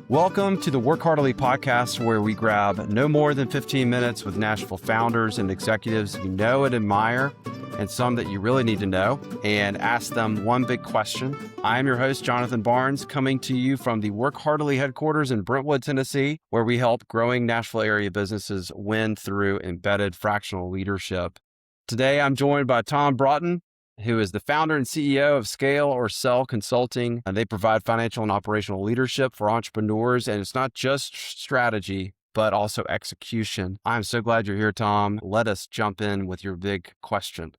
Welcome to the Work Heartily podcast, where we grab no more than 15 minutes with Nashville founders and executives you know and admire, and some that you really need to know, and ask them one big question. I am your host, Jonathan Barnes, coming to you from the Work Heartily headquarters in Brentwood, Tennessee, where we help growing Nashville area businesses win through embedded fractional leadership. Today, I'm joined by Tom Broughton, who is the founder and CEO of Scale or Sell Consulting. They provide financial and operational leadership for entrepreneurs, and it's not just strategy, but also execution. I'm so glad you're here, Tom. Let us jump in with your big question.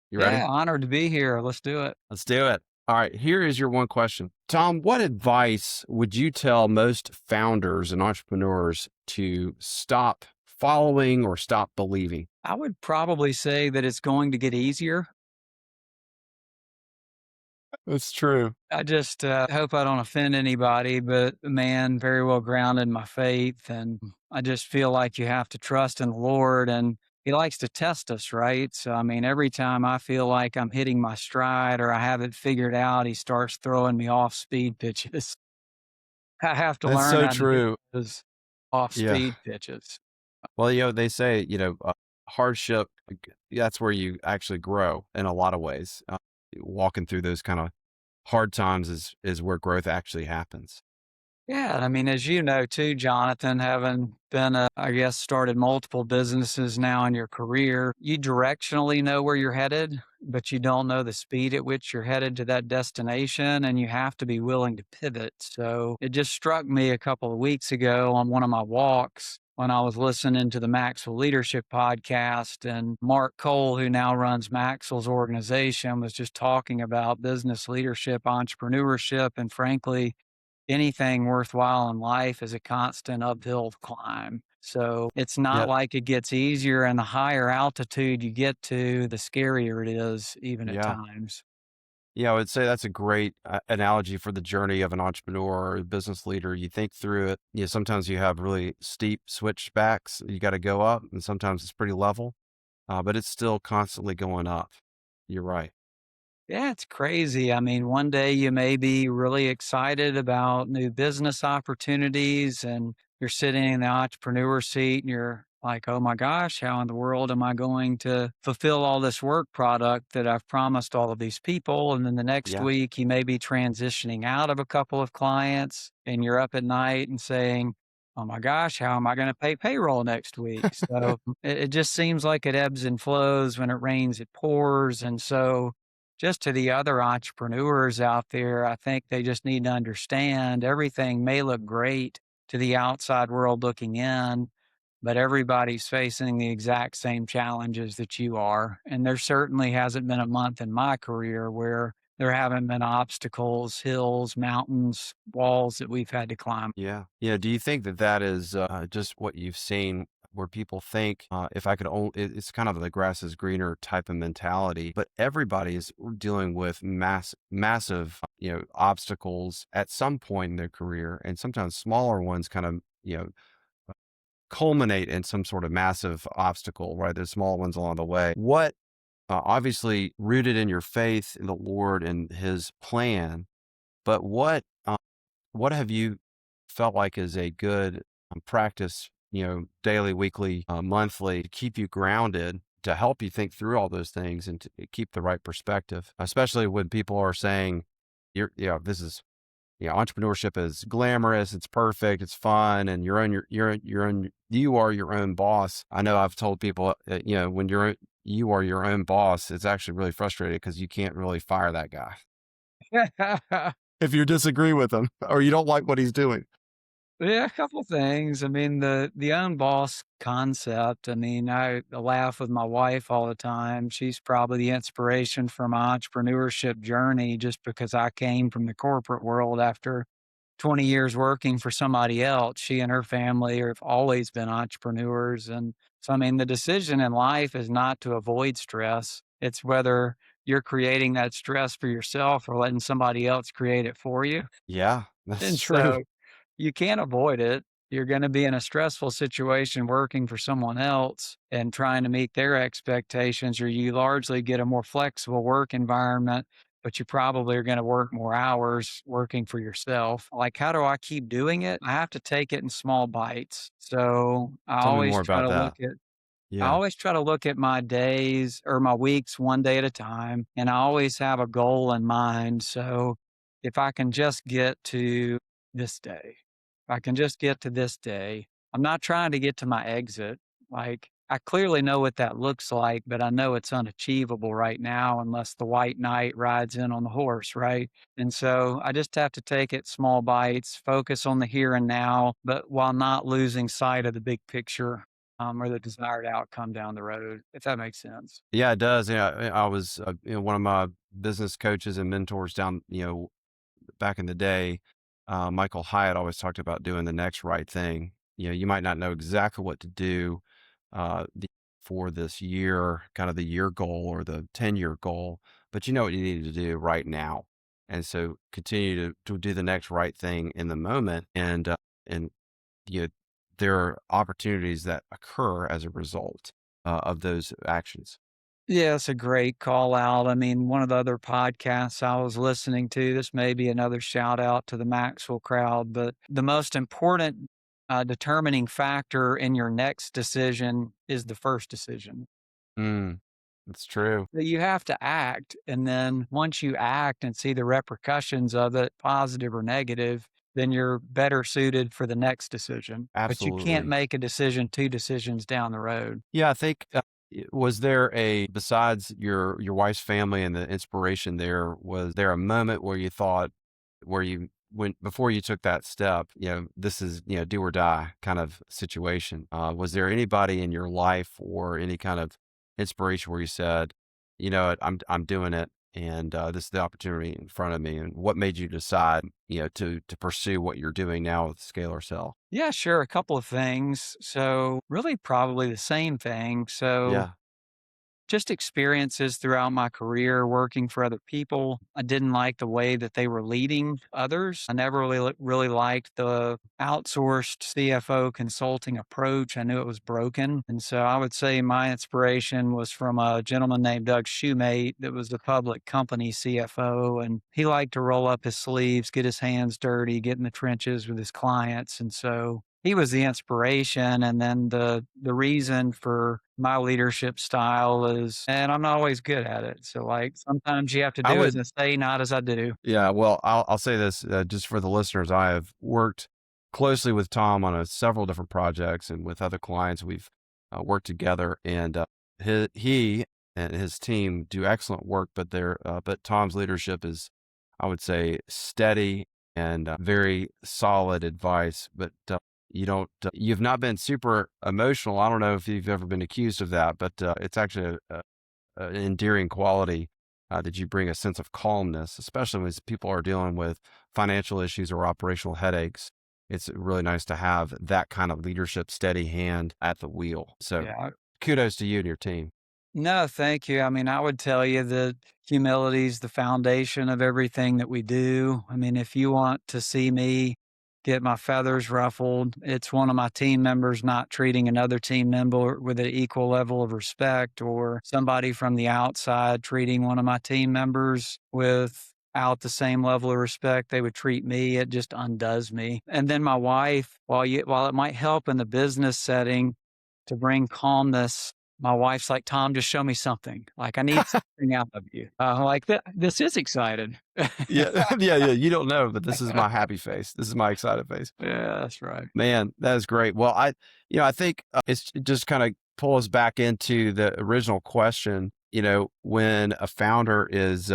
You ready? Yeah, honored to be here. Let's do it. Let's do it. All right, here is your one question. Tom, what advice would you tell most founders and entrepreneurs to stop following or stop believing? I would probably say that it's going to get easier. That's true. I just hope I don't offend anybody, but man, very well grounded in my faith. And I just feel like you have to trust in the Lord, and He likes to test us, right? So, I mean, every time I feel like I'm hitting my stride or I have it figured out, He starts throwing me off speed pitches. I have to That's learn so how to do true. those off Yeah. speed pitches. Well, they say, hardship, that's where you actually grow in a lot of ways. Walking through those kind of hard times is where growth actually happens. Yeah, and I mean, as you know too, Jonathan, having been I guess, started multiple businesses now in your career, you directionally know where you're headed, but you don't know the speed at which you're headed to that destination, and you have to be willing to pivot. So it just struck me a couple of weeks ago on one of my walks when I was listening to the Maxwell Leadership podcast, and Mark Cole, who now runs Maxwell's organization, was just talking about business leadership, entrepreneurship, and frankly, anything worthwhile in life is a constant uphill climb. So it's not Yeah. like it gets easier, and the higher altitude you get to, the scarier it is, even at Yeah. times. Yeah. I would say that's a great analogy for the journey of an entrepreneur or a business leader. You think through it. Sometimes you have really steep switchbacks. You got to go up, and sometimes it's pretty level, but it's still constantly going up. You're right. Yeah, it's crazy. I mean, one day you may be really excited about new business opportunities and you're sitting in the entrepreneur seat and you're like, oh my gosh, how in the world am I going to fulfill all this work product that I've promised all of these people? And then the next Yeah. week you may be transitioning out of a couple of clients and you're up at night and saying, oh my gosh, how am I going to pay payroll next week? So it just seems like it ebbs and flows. When it rains, it pours. And so, just to the other entrepreneurs out there, I think they just need to understand everything may look great to the outside world looking in, but everybody's facing the exact same challenges that you are. And there certainly hasn't been a month in my career where there haven't been obstacles, hills, mountains, walls that we've had to climb. Yeah. Yeah. Do you think that that is just what you've seen, where people think, if I could only, it's kind of the grass is greener type of mentality, but everybody is dealing with massive, obstacles at some point in their career. And sometimes smaller ones kind of, culminate in some sort of massive obstacle, right? There's small ones along the way. What, obviously rooted in your faith in the Lord and his plan, but what have you felt like is a good practice, daily, weekly, monthly, to keep you grounded, to help you think through all those things and to keep the right perspective, especially when people are saying, this is, entrepreneurship is glamorous, it's perfect, it's fun, and you are your own boss. I know I've told people, when you are your own boss, it's actually really frustrating because you can't really fire that guy if you disagree with him or you don't like what he's doing. Yeah, a couple things. I mean, the own boss concept. I mean, I laugh with my wife all the time. She's probably the inspiration for my entrepreneurship journey, just because I came from the corporate world after 20 years working for somebody else. She and her family have always been entrepreneurs. And so, I mean, the decision in life is not to avoid stress. It's whether you're creating that stress for yourself or letting somebody else create it for you. Yeah, that's And true. so you can't avoid it. You're going to be in a stressful situation working for someone else and trying to meet their expectations, or you largely get a more flexible work environment but you probably are going to work more hours working for yourself. Like, how do I keep doing it? I have to take it in small bites. So Tell me more about that. I Yeah. always try to look at my days or my weeks one day at a time, and I always have a goal in mind. So if I can just get to this day, if I can just get to this day, I'm not trying to get to my exit. Like, I clearly know what that looks like, but I know it's unachievable right now unless the white knight rides in on the horse, right? And so I just have to take it small bites, focus on the here and now, but while not losing sight of the big picture, or the desired outcome down the road, if that makes sense. Yeah, it does. Yeah, I was, one of my business coaches and mentors down, back in the day, Michael Hyatt always talked about doing the next right thing. You might not know exactly what to do for this year, kind of the year goal or the 10-year goal, but you know what you need to do right now. And so continue to do the next right thing in the moment. And you know, there are opportunities that occur as a result of those actions. Yeah, it's a great call out. I mean, one of the other podcasts I was listening to, this may be another shout out to the Maxwell crowd, but the most important determining factor in your next decision is the first decision. Mm, that's true. That you have to act. And then once you act and see the repercussions of it, positive or negative, then you're better suited for the next decision. But you can't Absolutely. make a decision 2 decisions down the road. Yeah, I think, was there besides your wife's family and the inspiration there, was there a moment where you thought, where you went before you took that step, this is, do or die kind of situation? Was there anybody in your life or any kind of inspiration where you said, you know what, I'm doing it, and this is the opportunity in front of me? And what made you decide, to pursue what you're doing now with Scalar Cell? Yeah, sure. A couple of things. So, really, probably the same thing. So, Yeah. just experiences throughout my career working for other people. I didn't like the way that they were leading others. I never really liked the outsourced CFO consulting approach. I knew it was broken. And so I would say my inspiration was from a gentleman named Doug Shoemate that was the public company CFO. And he liked to roll up his sleeves, get his hands dirty, get in the trenches with his clients. And so he was the inspiration, and then the reason for my leadership style is, and I'm not always good at it. So, like, sometimes you have to I do as would I say, not as I do. Yeah, well, I'll say this, just for the listeners. I have worked closely with Tom on several different projects, and with other clients, we've worked together. And he and his team do excellent work. But Tom's leadership is, I would say, steady and very solid advice. But you've not been super emotional. I don't know if you've ever been accused of that, but it's actually an endearing quality, that you bring a sense of calmness, especially when people are dealing with financial issues or operational headaches. It's really nice to have that kind of leadership, steady hand at the wheel. So Yeah. kudos to you and your team. No, thank you. I mean, I would tell you that humility is the foundation of everything that we do. I mean, if you want to see me get my feathers ruffled, it's one of my team members not treating another team member with an equal level of respect, or somebody from the outside treating one of my team members without the same level of respect they would treat me. It just undoes me. And then my wife, while it might help in the business setting to bring calmness, my wife's like, "Tom, just show me something. Like, I need something out of you." Like, this is exciting. Yeah, yeah, yeah. You don't know, but this is my happy face. This is my excited face. Yeah, that's right. Man, that is great. Well, I think, it just kind of pulls back into the original question. When a founder is,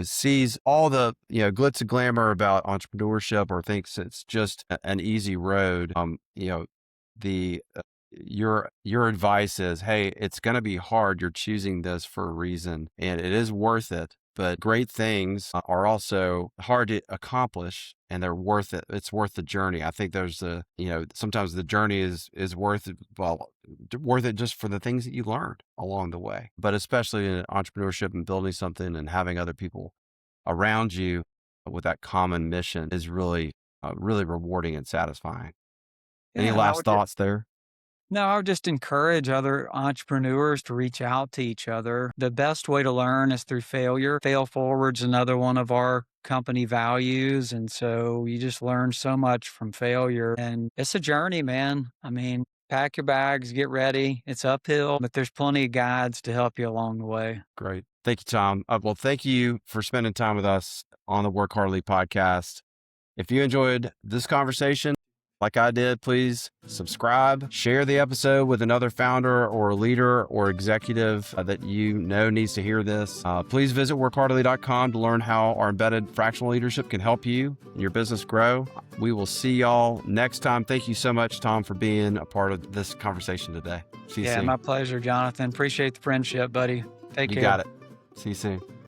sees all the, glitz and glamour about entrepreneurship, or thinks it's just an easy road. The your advice is, hey, it's going to be hard. You're choosing this for a reason, and it is worth it. But great things are also hard to accomplish, and they're worth it. It's worth the journey. I think sometimes the journey is worth it. Well, worth it just for the things that you learned along the way. But especially in entrepreneurship and building something and having other people around you with that common mission is really, really rewarding and satisfying. Any Yeah, and I last would ju thoughts there? No, I would just encourage other entrepreneurs to reach out to each other. The best way to learn is through failure. Fail forward's another one of our company values. And so you just learn so much from failure. And it's a journey, man. I mean, pack your bags, get ready. It's uphill, but there's plenty of guides to help you along the way. Great. Thank you, Tom. Well, thank you for spending time with us on the Work Hardly podcast. If you enjoyed this conversation, like I did, please subscribe, share the episode with another founder or a leader or executive that you know needs to hear this. Please visit workhardily.com to learn how our embedded fractional leadership can help you and your business grow. We will see y'all next time. Thank you so much, Tom, for being a part of this conversation today. See you soon. My pleasure, Jonathan. Appreciate the friendship, buddy. Take care. You got it. See you soon.